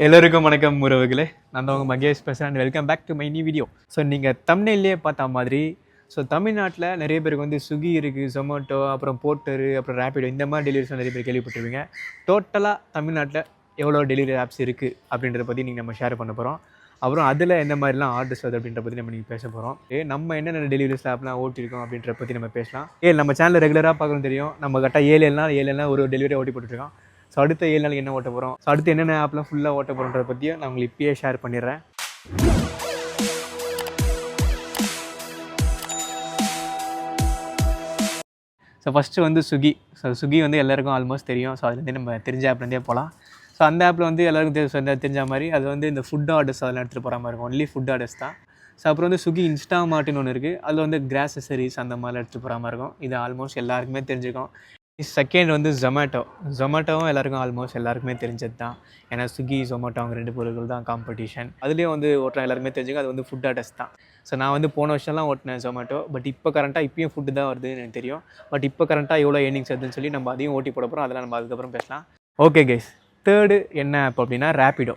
எல்லோருக்கும் வணக்கம் உறவுகளே. நான் தான் உங்கள் மகேஷ் பேசுகிறேன் and welcome back to my new video. So நீங்கள் தம்ப்நெயில்லேயே பார்த்த மாதிரி தமிழ்நாட்டில் நிறைய பேருக்கு வந்து ஸ்விக்கி இருக்குது, ஜொமேட்டோ, அப்புறம் போர்ட்டரு, அப்புறம் ரேப்பிடோ இந்த மாதிரி டெலிவரிஸ்லாம் நிறைய பேர் கேள்விப்பட்டிருப்பீங்க. டோட்டலாக தமிழ்நாட்டில் எவ்வளோ டெலிவரி ஆப்ஸ் இருக்குது அப்படின்றத பற்றி நீங்கள் நம்ம ஷேர் பண்ண போகிறோம். அப்புறம் அதில் எந்த மாதிரிலாம் ஆர்டர்ஸ் வருது அப்படின்ற பற்றி நம்ம நீங்கள் பேச போகிறோம். நம்ம என்னென்ன டெலிவரிஸ் ஆப்லாம் ஓட்டிருக்கோம் அப்படின்ற பற்றி நம்ம பேசலாம். நம்ம சேனல் ரெகுலராக பார்க்கணும் தெரியும். நம்ம கரெக்டாக 7 ஒரு டெலிவரி ஓட்டி போட்டுருக்கோம். ஸோ அடுத்த 7 நாளைக்கு என்ன ஓட்ட போகிறோம், ஸோ அடுத்து என்னென்ன ஆப்லாம் ஃபுல்லாக ஓட்ட போகிறோன்றத பற்றியும் நான் உங்களுக்கு இப்பயே ஷேர் பண்ணிடுறேன். ஸோ ஃபஸ்ட்டு வந்து ஸ்விக்கி. ஸ்விக்கி வந்து எல்லாருக்கும் ஆல்மோஸ்ட் தெரியும். ஸோ அதுலேருந்து நம்ம தெரிஞ்ச ஆப்லேருந்தே போகலாம். ஸோ அந்த ஆப்பில் வந்து எல்லாருக்கும் தெரிஞ்ச மாதிரி அது வந்து இந்த ஃபுட் ஆர்டர்ஸ் அதெல்லாம் எடுத்துகிட்டு போகிற மாதிரி இருக்கும். ஒன்லி ஃபுட் ஆர்டர்ஸ் தான். ஸோ அப்புறம் வந்து ஸ்விக்கி இன்ஸ்டாமார்ட்னு ஒன்று இருக்குது. அதில் வந்து கிராசரிஸ் அந்த மாதிரிலாம் எடுத்துகிட்டு போகிற மாதிரி இருக்கும். இது ஆல்மோஸ்ட் எல்லாருக்குமே தெரிஞ்சிருக்கும். செகண்ட் வந்து ஜொமேட்டோவும் எல்லாருக்குமே தெரிஞ்சது தான். ஏன்னா ஸ்விக்கி, ஜொமேட்டோ அவங்க 2 பொருட்கள் தான் காம்படிஷன். அதுலேயும் வந்து ஓட்டுறோம் எல்லாருமே தெரிஞ்சுக்கும். அது வந்து ஃபுட் ஆர்டர்ஸ் தான். ஸோ நான் வந்து போன வருஷம்லாம் ஓட்டினேன் ஜொமேட்டோ. பட் இப்போ கரண்ட்டாக இப்பயும் ஃபுட்டு தான் வருதுன்னு எனக்கு தெரியும். பட் இப்போ கரண்ட்டாக எவ்வளோ ஏர்னிங்ஸ் வருதுன்னு சொல்லி நம்ம அதையும் ஓட்டி போட போகிறோம். அதெல்லாம் நம்ம அதுக்கப்புறம் பேசலாம். ஓகே கைஸ், தேர்டு என்ன ஆப் அப்படின்னா ரேப்பிடோ.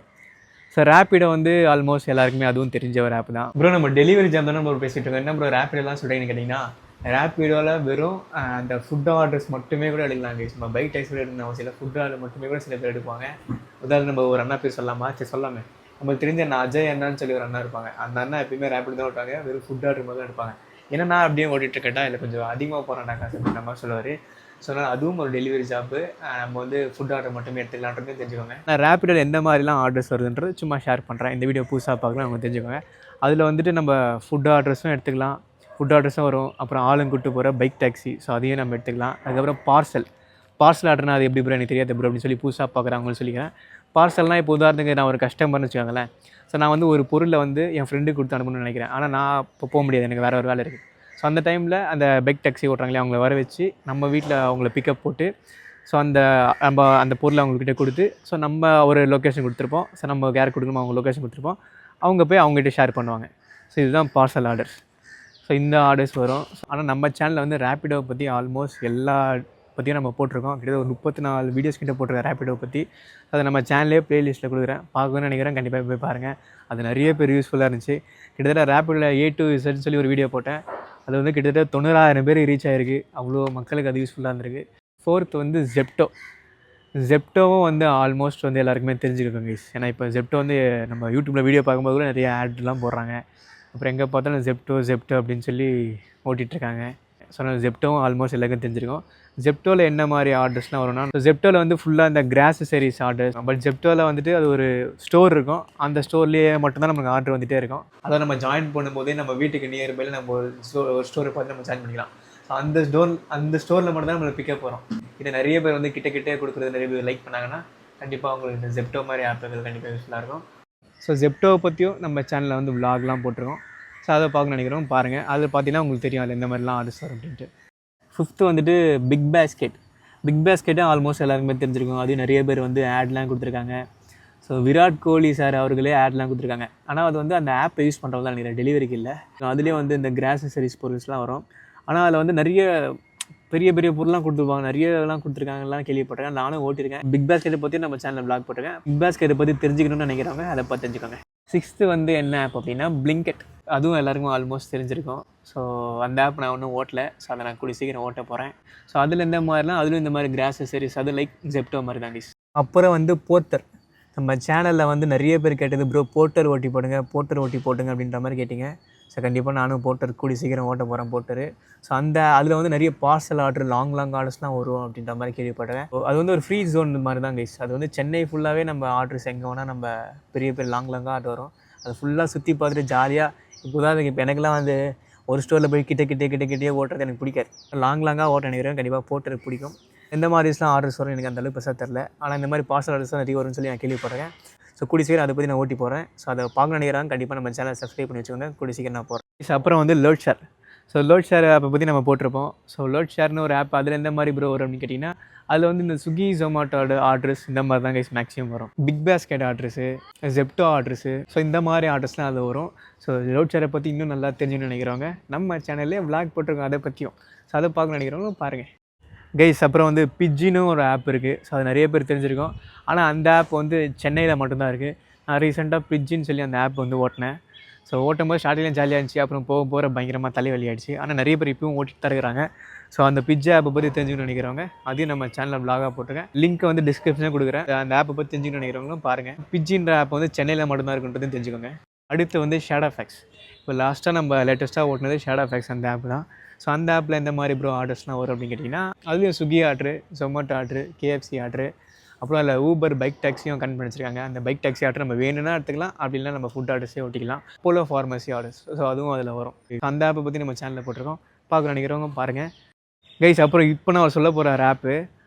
ஸோ ரேப்பிடோ வந்து ஆல்மோஸ்ட் எல்லாருக்குமே அதுவும் தெரிஞ்ச ஒரு ஆப் தான். ப்ரோ நம்ம டெலிவரி ஜாப் தானே நம்ம பேசிகிட்டு இருக்கோம். என்ன ப்ரோ ரேப்பிடோலாம் சொல்கிறீங்கன்னு கேட்டிங்கன்னா, ரேப்பிடோவில் வெறும் அந்த ஃபுட் ஆர்டர்ஸ் மட்டுமே கூட எடுக்கலாம் கைஸ். நம்ம பைக் டைஸ் கூட எடுக்கணும் அவசியம் இல்லை. ஃபுட் ஆர்டர் மட்டுமே கூட சில பேர் எடுப்பாங்க. உதாரணம் நம்ம ஒரு அண்ணா பேர் சொல்லலாமா? சரி சொல்லாமே. நம்மளுக்கு தெரிஞ்ச அண்ணா அஜய் அண்ணான்னு சொல்லி ஒரு அண்ணா இருப்பாங்க. அந்த அண்ணா எப்பயுமே ரேப்பிடோ தான் ஓட்டாங்க. வெறும் ஃபுட் ஆர்டர் மட்டும் தான் எடுப்பாங்க. ஏன்னா நான் அப்படியே ஓட்டிகிட்டு கேட்டால் இல்லை கொஞ்சம் அதிகமாக போகிறேன்டா காசு அப்படின்ற மாதிரி சொல்லுவார். ஸோ அதுவும் ஒரு டெலிவரி ஜாப்பு. நம்ம வந்து ஃபுட் ஆர்டர் மட்டுமே எடுத்துக்கலான்றது தெரிஞ்சுக்கோங்க. நான் ரேப்பிடோவில் எந்த மாதிரிலாம் ஆர்டர்ஸ் வருதுன்றது சும்மா ஷேர் பண்ணுறேன். இந்த வீடியோ புதுசாக பார்க்கலாம் அவங்க தெரிஞ்சுக்கோங்க. அதில் வந்துட்டு நம்ம ஃபுட் ஆர்டர்ஸும் எடுத்துக்கலாம், ஃபுட் ஆர்டர்ஸும் வரும். அப்புறம் ஆளுங்க கூட்டு போகிற பைக் டாக்ஸி, ஸோ அதையும் நம்ம எடுத்துக்கலாம். அதுக்கப்புறம் பார்சல் ஆர்டர்னா அது எப்படி ப்ரோ எனக்கு தெரியாது ப்ரோ அப்படின்னு சொல்லி புதுசாக பார்க்குறாங்கன்னு சொல்லிக்கிறேன். பார்சல்னால் இப்போ உதாரணத்துக்கு நான் ஒரு கஸ்டமர்னு வச்சுக்கோங்களேன். ஸோ நான் வந்து ஒரு பொருளை வந்து என் ஃப்ரெண்டுக்கு கொடுத்து அனுப்பணும்னு நினைக்கிறேன். ஆனால் நான் இப்போ போக முடியாது, எனக்கு வேறு ஒரு வேலை இருக்குது. ஸோ அந்த டைமில் அந்த பைக் டாக்ஸி ஓட்டுறாங்களே அவங்கள வர வச்சு நம்ம வீட்டில் அவங்கள பிக்கப் போட்டு ஸோ நம்ம அந்த பொருளை அவங்கக்கிட்ட கொடுத்து ஸோ நம்ம ஒரு லொக்கேஷன் கொடுத்துருப்போம். ஸோ நம்ம யார் கொடுக்கணுமோ அவங்க லொக்கேஷன் கொடுத்துருப்போம். அவங்க போய் அவங்ககிட்ட ஷேர் பண்ணுவாங்க. ஸோ இதுதான் பார்சல் ஆர்டர்ஸ். ஸோ இந்த ஆர்டர்ஸ் வரும். ஆனால் நம்ம சேனலில் வந்து ரேப்பிடோவை பற்றி ஆல்மோஸ்ட் எல்லா பற்றியும் நம்ம போட்டிருக்கோம். கிட்டத்தட்ட ஒரு 34 வீடியோஸ் கிட்ட போட்டிருக்கேன் ரேப்பிடோவை பற்றி. அதை நம்ம சேனலே ப்ளேலிஸ்ட்டில் கொடுக்குறேன், பார்க்கணும்னு நினைக்கிறேன். கண்டிப்பாக போய் பாருங்கள். அது நிறைய பேர் யூஸ்ஃபுல்லாக இருந்துச்சு. கிட்டத்தட்ட ரேப்பிடோவில் A to Z சொல்லி ஒரு வீடியோ போட்டேன். அது வந்து கிட்டத்தட்ட 90,000 பேர் ரீச் ஆகிருக்கு. அவ்வளோ மக்களுக்கு அது யூஸ்ஃபுல்லாக இருந்திருக்கு. ஃபோர்த் வந்து ஜெப்டோவும் வந்து ஆல்மோஸ்ட் வந்து எல்லாருக்குமே தெரிஞ்சுருக்கோம் கைஸ். ஏன்னா இப்போ ஜெப்டோ வந்து நம்ம யூடியூப்பில் வீடியோ பார்க்கும்போது கூட நிறைய ஆட்லாம் போடுறாங்க. அப்புறம் எங்கே பார்த்தாலும் ஜெப்டோ அப்படின்னு சொல்லி ஓட்டிகிட்ருக்காங்க. ஸோ ஜெப்டோவும் ஆல்மோஸ்ட் எல்லாருக்கும் தெரிஞ்சிருக்கும். ஜெப்டோவில் என்ன மாதிரி ஆர்டர்ஸ்லாம் வரும்னா, ஜெப்டோவில் வந்து ஃபுல்லாக இந்த கிராசரிஸ் ஆர்டர்ஸ். பட் ஜெப்டோவில் வந்துட்டு அது ஒரு ஸ்டோர் இருக்கும். அந்த ஸ்டோர்லேயே மட்டும்தான் நமக்கு ஆர்டர் வந்துகிட்டே இருக்கும். அதை நம்ம ஜாயின் பண்ணும்போதே நம்ம வீட்டுக்கு நியர்பையில் நம்ம ஒரு ஸ்டோரை பார்த்து நம்ம ஜாயின் பண்ணிக்கலாம். ஸோ அந்த ஸ்டோரில் மட்டும் தான் நம்மளை பிக்கப் போகிறோம். இதை நிறைய பேர் வந்து கிட்டே கொடுக்குறது நிறைய பேர் லைக் பண்ணாங்கன்னா கண்டிப்பாக அவங்களுக்கு இந்த ஜெப்டோ மாதிரி ஆப்புகள் கண்டிப்பாக யூஸ்ஃபுல்லாக இருக்கும். ஸோ ஜெப்டோவை பற்றியும் நம்ம சேனலில் வந்து விலாக்லாம் போட்டிருக்கோம். ஸோ அதை பார்க்க நினைக்கிறோம், பாருங்கள். அதில் பார்த்தீங்கன்னா உங்களுக்கு தெரியும் அதில் எந்த மாதிரிலாம் ஆர்டர்ஸ் வரும் அப்படின்ட்டு. ஃபிஃப்த்து வந்துட்டு பிக் பேஸ்கெட்டும் ஆல்மோஸ்ட் எல்லாருக்குமே தெரிஞ்சிருக்கும். அதையும் நிறைய பேர் வந்து ஆட்லாம் கொடுத்துருக்காங்க. ஸோ விராட் கோலி சார் அவர்களே ஆட்லாம் கொடுத்துருக்காங்க. ஆனால் அது வந்து அந்த ஆப்பை யூஸ் பண்ணுறவங்க தான் நினைக்கிறேன், டெலிவரிக்கு இல்லை. அதுலேயே வந்து இந்த கிராசரிஸ் பொருள்ஸ்லாம் வரும். ஆனால் அதில் வந்து நிறைய பெரிய பொருள்லாம் கொடுத்துருப்பாங்க. நிறையலாம் கொடுத்துருக்காங்கலாம் கேள்விப்பட்டிருக்கேன். நானும் ஓட்டியிருக்கேன். பிக் பேஸ்கெட்டை பற்றி நம்ம சேனலில் விளாக் போட்டிருக்கேன். பிக் பேஸ்கெட்டை பற்றி தெரிஞ்சுக்கணும்னு நினைக்கிறவங்க அதை பார்த்து தெரிஞ்சுக்கோங்க. சிக்ஸ்த்து வந்து என்ன ஆப் அப்படின்னா பிளிங்கெட். அதுவும் எல்லாருக்கும் ஆல்மோஸ்ட் தெரிஞ்சிருக்கும். ஸோ அந்த ஆப் நான் ஒன்றும் ஓட்டலை. ஸோ அதை நான் கூடிய சீக்கிரம் ஓட்ட போகிறேன். ஸோ அதில் இந்த மாதிரிலாம் அதுவும் இந்த மாதிரி கிராசரிஸ் அது லைக் ஜெப்டோ மாதிரி தான் கைஸ். அப்புறம் வந்து போர்ட்டர். நம்ம சேனலில் வந்து நிறைய பேர் கேட்டது ப்ரோ போர்ட்டர் ஓட்டி போட்டுங்க அப்படின்ற மாதிரி கேட்டிங்க. ஸோ கண்டிப்பாக நானும் போர்ட்டர் கூடிய சீக்கிரம் ஓட்ட போகிறேன் போர்ட்டரு. ஸோ அதில் வந்து நிறைய பார்சல் ஆர்டர் லாங் ஆர்டர்ஸ்லாம் வரும் அப்படின்ற மாதிரி கேள்விப்பட்டேன். அது வந்து ஒரு ஃப்ரீ ஜோன் மாதிரி தான் கைஸ். அது வந்து சென்னை ஃபுல்லாகவே நம்ம ஆர்டர்ஸ் எங்கே வேணால் நம்ம பெரிய லாங்காக ஆர்டர் வரும். அது ஃபுல்லாக சுற்றி பார்த்துட்டு ஜாலியாக இப்போ உதாரணத்துக்கு இப்போ எனக்குலாம் வந்து ஒரு ஸ்டோரில் போய் கிட்டே ஓட்டுறது எனக்கு பிடிக்காது. லாங்காக ஓட்ட நினைக்கிறேன். கண்டிப்பாக போர்ட்டருக்கு பிடிக்கும். எந்த மாதிரிலாம் ஆர்டர்ஸ் வரும் எனக்கு அந்தளவுக்கு பெருசாக தெரில. ஆனால் இந்த மாதிரி பார்சல் ஆர்டர்ஸ் நிறைய வரும்னு சொல்லி நான் கேள்விப்படுறேன். ஸோ கூடிய சீக்கிரம் அதை பற்றி நான் ஓட்டி போகிறேன். ஸோ அதை பார்க்க நினைக்கிறாங்க. கண்டிப்பாக நம்ம சேனலை சப்ஸ்கிரைப் பண்ணி வச்சுக்கோங்க. கூடிய சீக்கிரம் நான் போகிறேன். அப்புறம் வந்து லோட் ஷேர் ஆப்பை பற்றி நம்ம போட்டிருப்போம். ஸோ லோட் ஷேர்னு ஒரு ஆப். அதில் எந்த மாதிரி ப்ரோ வரும் அப்படின்னு கேட்டிங்கன்னா, அதில் வந்து இந்த ஸ்விக்கி ஜொமேட்டோட ஆர்டர்ஸ் இந்த மாதிரி தான் கைஸ் மேக்ஸிமம் வரும். BigBasket orders, Zepto orders, so இந்த மாதிரி ஆர்டர்ஸ்லாம் அது வரும். ஸோ லோட் ஷேரை பற்றி இன்னும் நல்லா தெரிஞ்சுன்னு நினைக்கிறவங்க நம்ம சேனல்லே விளாக் போட்டிருக்கோம் அதை பற்றியும். ஸோ அதை பார்க்க நினைக்கிறவங்க பாருங்கள். கைஸ் அப்புறம் வந்து பிஜின்னு ஒரு ஆப் இருக்குது. ஸோ அது நிறைய பேர் தெரிஞ்சிருக்கும். ஆனால் அந்த ஆப் வந்து சென்னையில் மட்டும்தான் இருக்குது. நான் ரீசெண்டாக பிஜின்னு சொல்லி அந்த ஆப் வந்து ஓட்டினேன். ஸோ ஓட்டும்போது ஸ்டார்டிங்லேயும் ஜாலியாக இருந்துச்சு. அப்புறம் போக போகிற பயங்கரமாக தலைவலி ஆகிடுச்சு. ஆனால் நிறைய பேர் இப்பவும் ஓட்டிட்டு தான் இருக்கிறாங்க. ஸோ அந்த பிஜி ஆப்பை பற்றி தெரிஞ்சுக்கணும்னு நினைக்கிறவங்க அதையும் நம்ம சேனலில் வ்ளாகாக போட்டிருக்கேன். லிங்க் வந்து டிஸ்கிரிப்ஷனில் கொடுக்குறேன். அந்த ஆப்பை பற்றி தெரிஞ்சுக்கணும்னு நினைக்கிறவங்களும் பாருங்கள். பிஜின்ற ஆப் வந்து சென்னையில் மட்டும்தான் இருக்குன்றதையும் தெரிஞ்சுக்கோங்க. அடுத்து வந்து ஷேடோஃபேக்ஸ். இப்போ லாஸ்ட்டாக நம்ம லேட்டஸ்ட்டாக ஓட்டினது ஷேடோஃபேக்ஸ் அந்த ஆப் தான். ஸோ அந்த ஆப்பில் எந்த மாதிரி ப்ரோ ஆர்டர்ஸ்லாம் வரும் அப்படின்னு கேட்டிங்கன்னா, அதுலேயும் Swiggy order, Zomato order, KFC order, அப்புறம் அதில் ஊபர் பைக் டாக்ஸியும் கனெக்ட் பண்ணி வச்சிருக்காங்க. அந்த பைக் டாக்ஸி ஆர்டர் நம்ம வேணும்னா எடுத்துக்கலாம், அப்படின்னா நம்ம ஃபுட் ஆர்டர்ஸே ஓட்டிக்கலாம். போலோ ஃபார்மசி ஆர்டர்ஸ், ஸோ அதுவும் அதில் வரும். அந்த ஆப்பை பற்றி நம்ம சேனலில் போட்டிருக்கோம். பார்க்க நினைக்கிறவங்க பாருங்கள் கைஸ். அப்புறம் இப்போ நான் சொல்ல போகிற ஒரு ஆப்பு,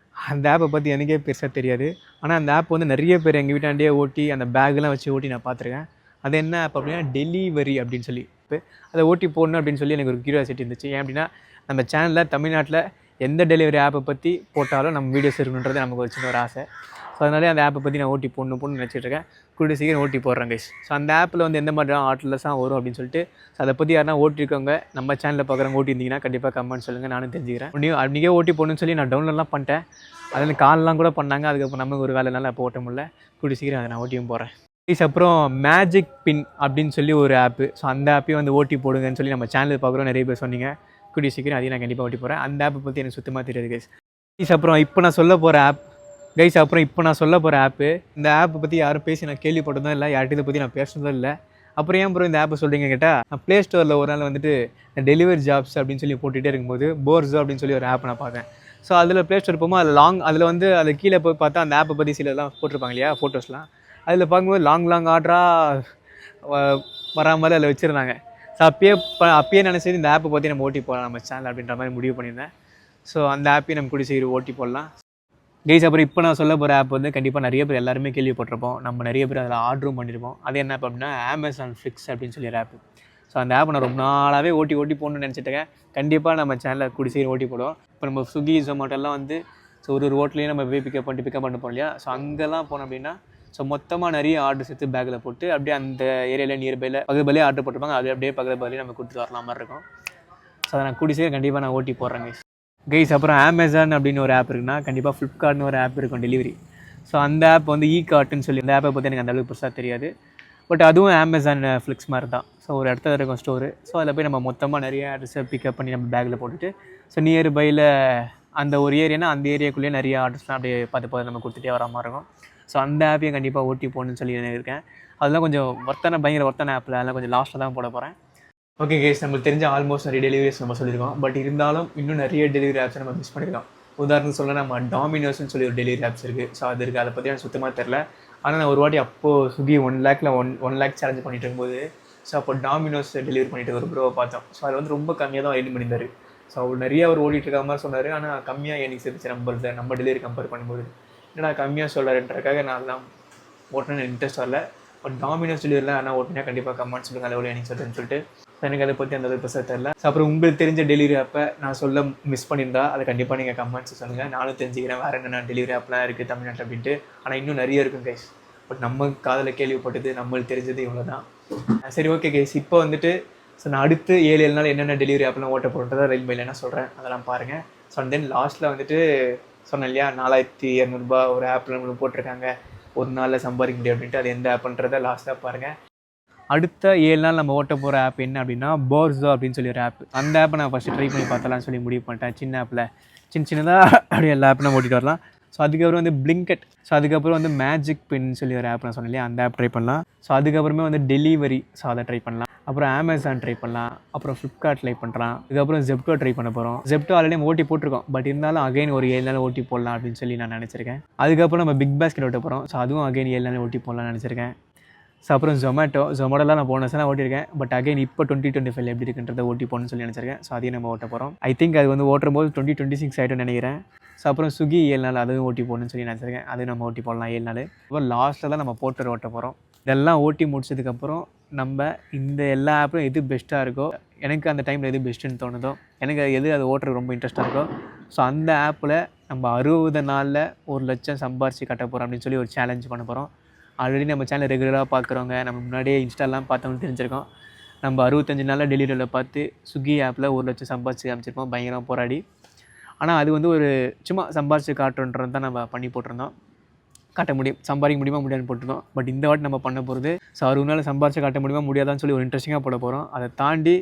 அந்த ஆப்பை பற்றி எனக்கே பெருசாக தெரியாது. ஆனால் அந்த ஆப் வந்து நிறைய பேர் எங்கள் வீட்டாண்டே ஓட்டி அந்த பேக்கெலாம் வச்சு ஓட்டி நான் பார்த்துருக்கேன். அது என்ன ஆப் அப்படின்னா டெலிவரி அப்படின்னு சொல்லி அதை ஓட்டி போடணும் அப்படின்னு சொல்லி எனக்கு ஒரு கியூரியாசிட்டி இருந்துச்சு. ஏன் அப்படின்னா நம்ம சேனலில் தமிழ்நாட்டில் எந்த டெலிவரி ஆப்பை பற்றி போட்டாலும் நம்ம வீடியோஸ் இருக்கணுன்றது நமக்கு ஒரு சின்ன ஒரு ஆசை. ஸோ அதனாலே அந்த ஆப்பை பற்றி நான் ஓட்டி போடணும்னு நினச்சிட்ருக்கேன். கூடிய சீக்கிரம் ஓட்டி போடுறேன் கைஸ். ஸோ அந்த ஆப்பில் வந்து எந்த மாதிரி ஆர்ட்லெஸ்ஸாக வரும் அப்படின்னு சொல்லிட்டு ஸோ அதை பற்றி யாருனா ஓட்டிருக்கவங்க நம்ம சேனலில் பார்க்குறவங்க ஓட்டியிருந்தீங்கன்னா கண்டிப்பாக கமெண்ட் சொல்லுங்கள், நானும் தெரிஞ்சுக்கிறேன். அன்றைக்கே ஓட்டி போடணும்னு சொல்லி நான் டவுன்லோட்லாம் பண்ணிட்டேன். அதில் கால்லாம் கூட பண்ணாங்க. அதுக்கப்புறம் நமக்கு ஒரு வேலைனால அப்போ ஓட்ட முடியல. கூடிய சீக்கிரம் அதை நான் ஓட்டியும் போகிறேன். அப்புறம் மேஜிக் பின் அப்படின்னு சொல்லி ஒரு ஆப்பு. ஸோ அந்த ஆப்பையும் வந்து ஓட்டி போடுங்கன்னு சொல்லி நம்ம சேனலில் பார்க்குறோம் நிறைய பேர் சொன்னீங்க. கூடிய சீக்கிரம் அதையும் நான் கண்டிப்பாக ஓட்டி போகிறேன். அந்த ஆப்பை பற்றி எனக்கு சுத்தமாக தெரியாது கைஸ். அப்புறம் இப்போ நான் சொல்ல போகிற ஆப்பு இந்த ஆப்பை பற்றி யாரும் பேசி நான் கேள்விப்பட்டதும் இல்லை, யார்கிட்ட இதை பற்றி நான் பேசுனதும் இல்லை. அப்புறம் ஏன் ப்ரோ இந்த ஆப்பை சொல்கிறீங்க கேட்டால், நான் ப்ளே ஸ்டோரில் ஒரு நாள் வந்துட்டு டெலிவரி ஜாப்ஸ் அப்படின்னு சொல்லி போட்டுகிட்டே இருக்கும்போது போர்ஸோ அப்படின்னு சொல்லி ஒரு ஆப் நான் பார்த்தேன். ஸோ அதில் ப்ளே ஸ்டோர் போகும்போது அதில் வந்து அது கீழே போய் பார்த்தா அந்த ஆப்பை பற்றி சிலலாம் போட்டிருப்பாங்க இல்லையா ஃபோட்டோஸ்லாம். அதில் பார்க்கும்போது லாங் ஆர்டராக வரா மாதிரி அதில் வச்சுருந்தாங்க. ஸோ அப்பயே நினச்சது இந்த ஆப்பை பற்றி நம்ம ஓட்டி போடலாம் நம்ம சேனல் அப்படின்ற மாதிரி முடிவு பண்ணியிருந்தேன். ஸோ அந்த ஆப்பையும் நம்ம கூடிய சீக்கிரம் ஓட்டி போடலாம் கைஸ். அப்புறம் இப்போ நான் சொல்ல போகிற ஆப் வந்து கண்டிப்பாக நிறைய பேர் எல்லாருமே கேள்விப்பட்டிருப்போம். நம்ம நிறைய பேர் அதில் ஆர்டரும் பண்ணியிருப்போம். அது என்ன ஆப் அப்படின்னா Amazon Flix அப்படின்னு சொல்லி ஒரு ஆப். ஸோ அந்த ஆப் நான் ரொம்ப நாளாகவே ஓட்டி போடணும்னு நினச்சிட்டேன். கண்டிப்பாக நம்ம சேனலில் கூடிய சீக்கிரம் ஓட்டி போடுவோம். இப்போ நம்ம ஸ்விக்கி ஜொமேட்டோலாம் வந்து ஸோ ஒரு ஹோட்டலையும் நம்ம போய் பிக்கப் பண்ண போகிறோம் இல்லையா. ஸோ அங்கெல்லாம் போனோம் அப்படின்னா ஸோ மொத்தமாக நிறைய ஆர்டர்ஸ் எடுத்து பேக்கில் போட்டு அப்படியே அந்த ஏரியாவில் நியர்பையில் பக்கத்துலேயே ஆர்டர் போட்டிருப்பாங்க. அது அப்படியே பக்கத்துலேயே நம்ம கொடுத்துட்டு வரலாம் மாதிரி இருக்கும். ஸோ அதை நான் கூடிய சீக்கிரம் கண்டிப்பாக நான் ஓட்டி போடுறேன் கைஸ். அப்புறம் Amazon அப்படின்னு ஒரு ஆப் இருக்குன்னா கண்டிப்பாக ஃப்ளிப்கார்ட்னு ஒரு ஆப் இருக்கும் டெலிவரி. ஸோ அந்த ஆப் வந்து கார்ட்டுன்னு சொல்லி அந்த ஆப்பை பற்றி எனக்கு அந்த அளவுக்கு பெருசாக தெரியாது. பட் அதுவும் Amazon Flix மாதிரி தான். ஸோ ஒரு இடத்துல இருக்கும் ஸ்டோரு. ஸோ அதில் போய் நம்ம மொத்தமாக நிறைய ஆர்டர்ஸை பிக்கப் பண்ணி நம்ம பேக்கில் போட்டுட்டு ஸோ நியர்பையில் அந்த ஒரு ஏரியானா அந்த ஏரியாக்குள்ளேயே நிறைய ஆர்டர்ஸ்லாம் அப்படியே பார்த்து நம்ம கொடுத்துட்டே வர மாதிரி இருக்கும். ஸோ அந்த ஆப்பையும் கண்டிப்பாக ஓட்டி போகணுன்னு சொல்லி இருக்கேன். அதெல்லாம் கொஞ்சம் பயங்கர ஒர்த்தான ஆப்பில் அதெல்லாம் கொஞ்சம் லாஸ்ட்டில் தான் போட போகிறேன். ஓகே கைஸ், நம்மளுக்கு தெரிஞ்ச ஆல்மோஸ்ட் நிறைய டெலிவரிஸ் நம்ம சொல்லியிருக்கோம். பட் இருந்தாலும் இன்னும் நிறைய டெலிவரி ஆப்ஸை நம்ம மிஸ் பண்ணியிருக்கோம். உதாரணத்துக்கு சொல்ல நம்ம டாமினோஸ்னு சொல்லி ஒரு டெலிவரி ஆப்ஸ் இருக்குது. ஸோ அது இருக்குது. அதை பற்றி எனக்கு சுத்தமாக தெரில. ஆனால் நான் ஒரு வாட்டி அப்போது ஸ்விக்கி 1 lakh சேலஞ்ச் பண்ணிட்டு இருக்கும்போது ஸோ அப்போ டாமினோஸ் டெலிவரி பண்ணிட்டு ஒரு ப்ரோவை பார்த்தோம். ஸோ அது வந்து ரொம்ப கம்மியாக தான் ஏர்ன் பண்ணியிருந்தார். ஸோ அவர் நிறைய அவர் ஓடிட்டு இருக்க மாதிரி சொன்னார். ஆனால் கம்மியாக எனக்கு இருந்துச்சு நம்ம டெலிவரி கம்பேர் பண்ணும்போது. ஏன்னா கம்மியாக சொல்கிறாருன்றக்காக நான் அதெல்லாம் ஓட்டணும்னு இன்ட்ரெஸ்ட் வரல. பட் டாமினோஸ் டெலிவரியில் ஆனால் ஓட்டினா கண்டிப்பாக கமெண்ட் சொல்லுங்கள் அது எவ்வளோ எனக்கு சொல்லுன்னு சொல்லிட்டு. எனக்கு அதை பற்றி அந்த பெருசாக தெரில. ஸோ அப்புறம் உங்களுக்கு தெரிஞ்ச டெலிவரி ஆப்பை நான் சொல்ல மிஸ் பண்ணியிருந்தா அதை கண்டிப்பாக நீங்கள் கமெண்ட்ஸ் சொல்லுங்கள், நானும் தெரிஞ்சுக்கிறேன் வேறு என்னென்ன டெலிவரி ஆப்லாம் இருக்குது தமிழ்நாட்டில் அப்படின்ட்டு. ஆனால் இன்னும் நிறைய இருக்கும் கைஸ். பட் நம்ம காதில் கேள்விப்பட்டது நம்மளுக்கு தெரிஞ்சது இவ்வளோ தான். சரி ஓகே கைஸ், இப்போ வந்துட்டு ஸோ நான் அடுத்து 7 நாள் என்னென்ன டெலிவரி ஆப்லாம் ஓட்ட போகிறதா ரயில்வேல என்ன சொல்கிறேன் அதெல்லாம் பாருங்கள். ஸோ அண்ட் தென் லாஸ்ட்டில் வந்துட்டு சொன்னேன் இல்லையா 4200 ஒரு ஆப்பில் நம்மளுக்கு போட்டிருக்காங்க ஒரு நாளில் சம்பாதிக்க முடியும் அப்படின்ட்டு. அது எந்த ஆப்புன்றதை லாஸ்ட்டாக பாருங்கள். அடுத்த 7 நாள் நம்ம ஓட்ட போகிற ஆப் என்ன அப்படின்னா போர்ஸோ அப்படின்னு சொல்லி ஒரு ஆப். அந்த ஆப்பை நான் ஃபஸ்ட்டு ட்ரை பண்ணி பார்த்தலாம்னு சொல்லி முடிவு பண்ணிட்டேன். சின்ன ஆப்பில் சின்னதாக அப்படியே எல்லா ஆப்பும் நம்ம ஓட்டிகிட்டு வரலாம். ஸோ அதுக்கப்புறம் வந்து பிளிங்கட். ஸோ அதுக்கப்புறம் வந்து மேஜிக் பின் சொல்லி ஒரு ஆப் நான் சொன்னேன் இல்லையா, அந்த ஆப் ட்ரை பண்ணலாம். ஸோ அதுக்கப்புறமே வந்து டெலிவரி. ஸோ அதை ட்ரை பண்ணலாம். அப்புறம் Amazon ட்ரை பண்ணலாம். அப்புறம் ஃப்ளிப்கார்ட் ட்ரை பண்ணுறான். இதுக்கப்புறம் ஜெப்டோ ட்ரை பண்ண போகிறோம். ஜெப்டோ ஆல்ரெடி ஓட்டி போட்டிருக்கோம். பட் இருந்தாலும் அகைன் ஒரு 7 நாள் ஓட்டி போடலாம் அப்படின்னு சொல்லி நான் நினச்சிருக்கேன். அதுக்கப்புறம் நம்ம பிக் பாஸ்கெட் ஓட்ட போகிறோம். ஸோ அதுவும் அகைன் 7 நாள் ஓட்டி போடலாம்னு நினச்சிருக்கேன். ஸோ அப்புறம் ஜொமேட்டோலாம் நான் போன வருஷம் ஓட்டியிருக்கேன். பட் அகைன் இப்போ 2025 எப்படி இருக்குன்றதை ஓட்டி போகணும்னு சொல்லி நினச்சிருக்கேன். ஸோ அதையும் நம்ம ஓட்ட போகிறோம். ஐ திங்க் அது வந்து ஓட்டும் போது 2026 ஆகிட்டும்னு நினைக்கிறேன். ஸோ அப்புறம் ஸ்விக்கி 7 நாள் அதுவும் ஓட்டி போகணுன்னு சொல்லி நினச்சிருக்கேன். அதுவும் நம்ம ஓட்டி போடலாம் 7 நாள். அப்புறம் லாஸ்ட்டில் தான் நம்ம போட்டர் ஓட்ட போகிறோம். இதெல்லாம் ஓட்டி முடிச்சதுக்கப்புறம் நம்ம இந்த எல்லா ஆப்பும் எது பெஸ்ட்டாக இருக்கோ, எனக்கு அந்த டைமில் எது பெஸ்ட்டுன்னு தோணுதோ, எனக்கு அது ஓட்டுறது ரொம்ப இன்ட்ரெஸ்ட்டாக இருக்கோ, ஸோ அந்த ஆப்பில் நம்ம 60 நாளில் 1 லட்சம் சம்பாரித்து கட்ட போகிறோம் அப்படின்னு சொல்லி ஒரு சேலஞ்ச் பண்ண போகிறோம். ஆல்ரெடி நம்ம சேனல் ரெகுலராக பார்க்குறவங்க நம்ம முன்னாடியே இன்ஸ்டாலாம் பார்த்தவங்க தெரிஞ்சிருக்கோம். நம்ம 65 நாளில் டெலிவரியில் பார்த்து ஸ்விக்கி ஆப்பில் 1 லட்சம் சம்பாரித்து அமைச்சிருப்போம் பயங்கரமாக போராடி. ஆனால் அது வந்து ஒரு சும்மா சம்பாரித்து காட்டுன்றது தான் நம்ம பண்ணி போட்டிருந்தோம். காட்ட முடியும், சம்பாதிக்க முடியுமா முடியாதுன்னு போட்டுருந்தோம். பட் இந்த வாட்டி நம்ம பண்ண போகிறது ஸோ 60 நாள் சம்பாரித்து காட்ட முடியுமா முடியாதான்னு சொல்லி ஒரு இன்ட்ரெஸ்டிங்காக போட போகிறோம். அதை தாண்டி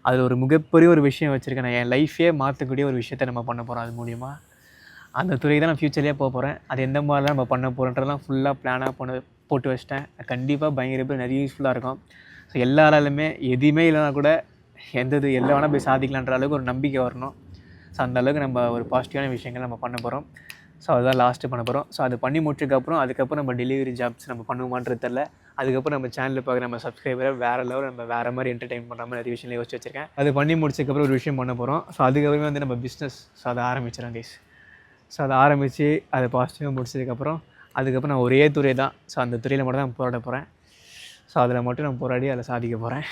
அதில் ஒரு மிகப்பெரிய ஒரு விஷயம் வச்சுருக்கேன். நான் என் லைஃபே மாற்றக்கூடிய ஒரு விஷயத்தை நம்ம பண்ண போகிறோம். அது மூலிமா அந்த துறைக்கு தான் நான் ஃப்யூச்சர்லேயே போக போகிறேன். அது எந்த மாதிரிலாம் நம்ம பண்ண போகிறோன்றதெல்லாம் ஃபுல்லாக பிளானாக போட்டு வச்சிட்டேன். கண்டிப்பாக பயங்கர பேர் நிறைய யூஸ்ஃபுல்லாக இருக்கும். ஸோ எல்லாராலுமே எதுவுமே இல்லைனா கூட எல்லாம் வேணால் போய் சாதிக்கலான்ற அளவுக்கு ஒரு நம்பிக்கை வரணும். ஸோ அந்தளவுக்கு நம்ம ஒரு பாசிட்டிவான விஷயங்கள் நம்ம பண்ண போகிறோம். ஸோ அதுதான் லாஸ்ட்டு பண்ண போகிறோம். ஸோ அது பண்ணி முடிச்சதுக்கப்புறம் அதுக்கப்புறம் நம்ம டெலிவரி ஜாப்ஸ் நம்ம பண்ணுவோமான்றது தெரில. அதுக்கப்புறம் நம்ம சேனலில் பார்க்குற நம்ம சப்ஸ்கிரைபரை வேறு லெவல் நம்ம வேறு மாதிரி என்டர்டெயின் பண்ணுற மாதிரி நிறைய விஷயங்கள் யோசிச்சு வச்சுருக்கேன். அது பண்ணி முடிச்சதுக்கப்புறம் ஒரு விஷயம் பண்ண போகிறோம். ஸோ அதுக்கப்புறமே வந்து நம்ம பிஸ்னஸ் ஸோ அதை ஆரம்பிச்சிடறோம் கைஸ். ஸோ அதை ஆரம்பித்து அதை பாசிட்டிவாக முடிச்சதுக்கப்புறம் அதுக்கப்புறம் நான் ஒரே துறை தான். ஸோ அந்த துறையில் மட்டும் தான் போராட போகிறேன். ஸோ அதில் மட்டும் நான் போராடி அதில் சாதிக்க போகிறேன்.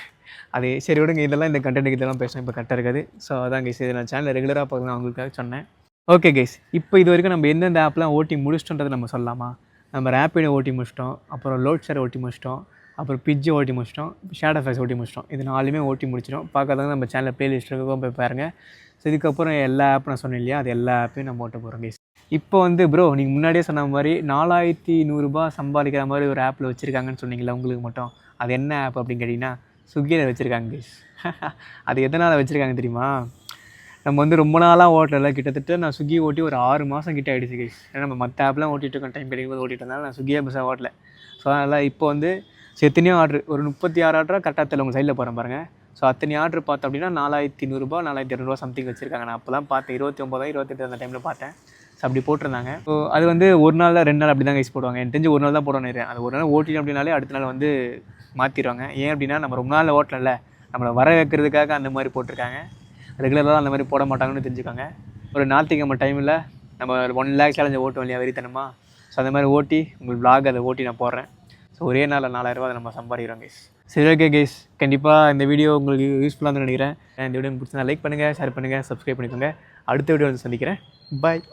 அது சரி விடுங்க, இதெல்லாம் இந்த கண்டென்ட்டுக்கு இதெல்லாம் பேசணும் இப்போ கரெக்டாக இருக்காது. ஸோ அதான் கைஸ், இது நான் சேனலில் ரெகுலராக பார்க்கலாம் அவங்களுக்காக சொன்னேன். ஓகே கைஸ், இப்போ இது வரைக்கும் நம்ம எந்தெந்த ஆப்லாம் ஓட்டி முடிச்சிட்டோன்றதை நம்ம சொல்லலாமா? நம்ம ரேப்பிடோ ஓட்டி முடிச்சிட்டோம், அப்புறம் லோட் ஷேர் ஓட்டி முடிச்சிட்டோம், அப்புறம் பிஜ்ஜி ஓட்டி முடிச்சிட்டோம், ஷேடோஃபேக்ஸ் ஓட்டி முடிச்சிட்டோம். இது 4மே ஓட்டி முடிச்சிட்டோம். பார்க்காதவங்க நம்ம சேனலில் ப்ளேலிஸ்ட் இருக்கும், போய் பாருங்கள். ஸோ இதுக்கப்புறம் எல்லா ஆப் நான் சொன்னேன் இல்லையா, அது எல்லா ஆப்பையும் நம்ம ஓட்ட போகிறோம் கைஸ். இப்போ வந்து ப்ரோ நீங்கள் முன்னாடியே சொன்ன மாதிரி 4100 சம்பாதிக்கிற மாதிரி ஒரு ஆப்பில் வச்சுருக்காங்கன்னு சொன்னீங்களா உங்களுக்கு மட்டும். அது என்ன ஆப் அப்படின்னு கேட்டிங்கன்னா ஸ்விக்கியில் வச்சுருக்காங்க கைஸ். அது எதனால் வச்சுருக்காங்க தெரியுமா? நம்ம வந்து ரொம்ப நாளாக ஓட்டல, கிட்டத்தட்ட நான் ஸ்விக்கி ஓட்டி ஒரு 6 மாதம் கிட்ட ஆகிடுச்சு கைஸ். ஏன்னா நம்ம மற்ற ஆப்லாம் ஓட்டிகிட்டு இருக்கோம், டைம் கிடைக்கும்போது ஓட்டிகிட்டு இருந்தாலும் நான் ஸ்விக்கியே பெருசாக ஓட்டல. ஸோ அதனால் இப்போ வந்து எத்தனையோ ஆர்டர், ஒரு 36 ஆர்டராக கரெக்டாக தெரியல, உங்கள் சைடில் போகிறேன் பாருங்கள். ஸோ அத்தனை ஆர்டர் பார்த்தோம் அப்படின்னா 4100 4200 சம்திங் வச்சுருக்காங்க. நான் அப்போ தான் பார்த்தேன், 29 28 அந்த டைமில் பார்த்தேன். ஸோ அப்படி போட்டிருந்தாங்க. ஸோ அது வந்து ஒரு நாளில் 2 நாள் அப்படி தான் கைஸ் போடுவாங்க. எனக்கு தெரிஞ்சு ஒரு நாள் தான் போடணும். அது ஒரு நாள் ஓட்டிட்டு அப்படின்னாலே அடுத்த நாள் வந்து மாற்றிடுவாங்க. ஏன் அப்படின்னா நம்ம ரொம்ப நாளில் ஓட்டல, நம்மளை வர வைக்கிறதுக்காக அந்த மாதிரி போட்டிருக்காங்க. ரெகுலராக அந்த மாதிரி போட மாட்டாங்கன்னு தெரிஞ்சுக்காங்க. ஒரு ஞாயிற்றுக்கிழமை டைமில் நம்ம 1 lakh சேலஞ்சை ஓட்டுவோம் இல்லையா, வெறித்தனமா. ஸோ அந்த மாதிரி ஓட்டி உங்களுக்கு vlog அதை ஓட்டி நான் போடுறேன். ஸோ ஒரே நாளில் 4000 அதை நம்ம சம்பாதிக்கிறோம் கைஸ். சரி ஓகே கைஸ், கண்டிப்பாக இந்த வீடியோ உங்களுக்கு யூஸ்ஃபுல்லாக நினைக்கிறேன். இந்த வீடியோ பிடிச்சிருந்தா லைக் பண்ணுங்கள், ஷேர் பண்ணுங்கள், சப்ஸ்கிரைப் பண்ணிக்கோங்க. அடுத்த வீடியோ வந்து சந்திக்கிறேன். பாய்.